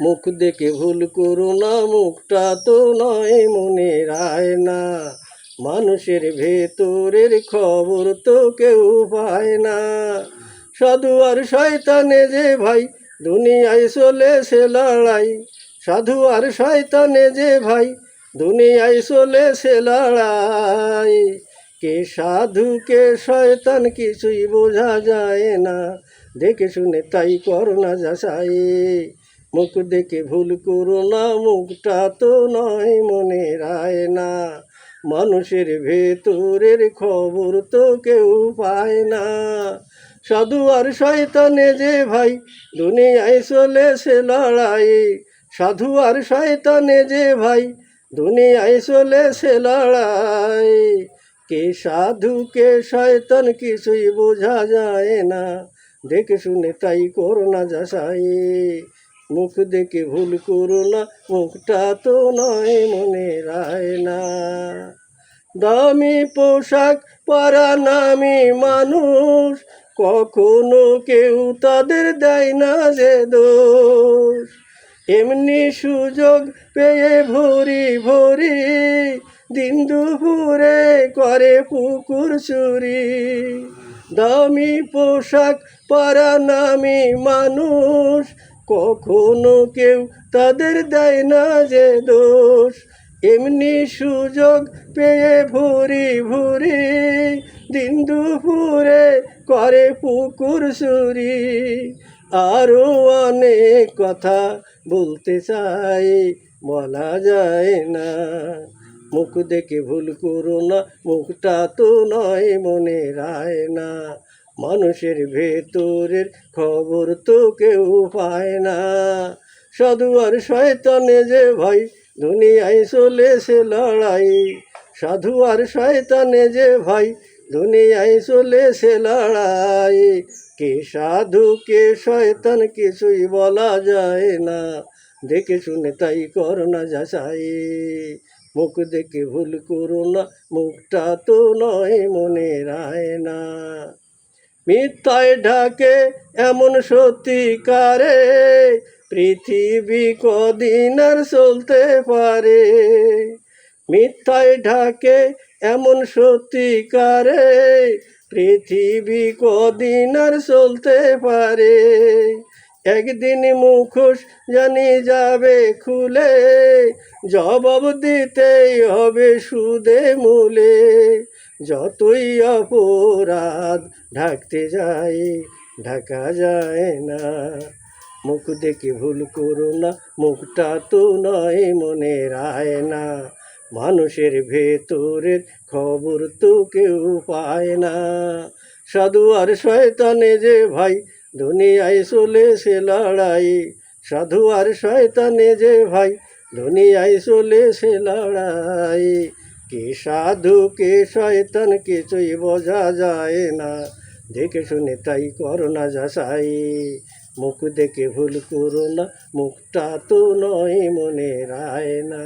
মুখ দেখে ভুল করো না, মুখটা তো নয় মনের আয়না। মানুষের ভেতরের খবর তো কেউ পায় না। সাধু আর শয়তানে যে ভাই দুনিয়ায় চলেছে লড়াই। সাধু আর শয়তানে যে ভাই দুনিয়ায় চলেছে লড়াই। কে সাধু কে শয়তান কিছুই বোঝা যায় না। দেখে শুনে তাই করো না যাচাই। মুখ দেখে ভুল করো না, মুখটা তো নয় মনের আয়না। মানুষের ভেতরের খবর তো কেউ পায় না। সাধু আর শয়তানে যে ভাই দুনিয়ায় চলেছে লড়াই। সাধু আর শয়তানে যে ভাই দুনিয়ায় চলেছে লড়াই। কে সাধু কে শয়তান কিছুই বোঝা যায় না। দেখে শুনে তাই করো না যাচাই। মুখ দেখে ভুল করো না, মুখটা তো নয় মনের আয়না। দামি পোশাক পরা নামি মানুষ, কখনো কেউ তাদের দেয় না যে দোষ। এমনি সুযোগ পেয়ে ভরি ভরি দিন দুপুরে করে পুকুর চুরি। দামি পোশাক পরা নামি মানুষ, কখনো কেউ তাদের দেয় না যে দোষ। এমনি সুযোগ পেয়ে ভরি ভরি দিন দুপুরে করে পুকুর চুরি। আরও অনেক কথা বলতে চাই, বলা যায় না। মুখ দেখে ভুল করো না, মুখটা তো নয় মনের আয়না। মানুষের ভেতরের খবর তো কেউ পায় না। সাধু আর শয়তানে যে ভাই দুনিয়ায় চলেছে লড়াই। সাধু আর শয়তানে যে ভাই দুনিয়ায় চলেছে লড়াই। কে সাধু কে শয়তান কিছুই বলা যায় না। দেখে শুনে তাই কর না যাচাই। মুখ দেখে ভুল করো না, মুখটা তো নয় মনের আয়না। মিথ্যায় ঢাকে এমন সত্যিকারে, পৃথিবী কদিন আর চলতে পারে। মিথ্যায় ঢাকে এমন সত্যিকারে, পৃথিবী কদিন আর চলতে পারে। একদিন মুখোশ জানি যাবে খুলে, জবাব দিতেই হবে সুদে মূলে। যতই অপরাধ ঢাকতে যাই, ঢাকা যায় না। মুখ দেখে ভুল করো না, মুখটা তো নয় মনের আয়না। মানুষের ভেতরের খবর তো কেউ পায় না। সাধু আর শয়তানে যে ভাই দুনিয়ায় চলেছে লড়াই। সাধু আর শয়তানে যে ভাই দুনিয়ায় চলেছে লড়াই। কে সাধু কে শয়তান কিছুই বোঝা যায় না। দেখে শুনে তাই করো না যাচাই। মুখ দেখে ভুল করো না, মুখটা তো নয় মনের আয়না।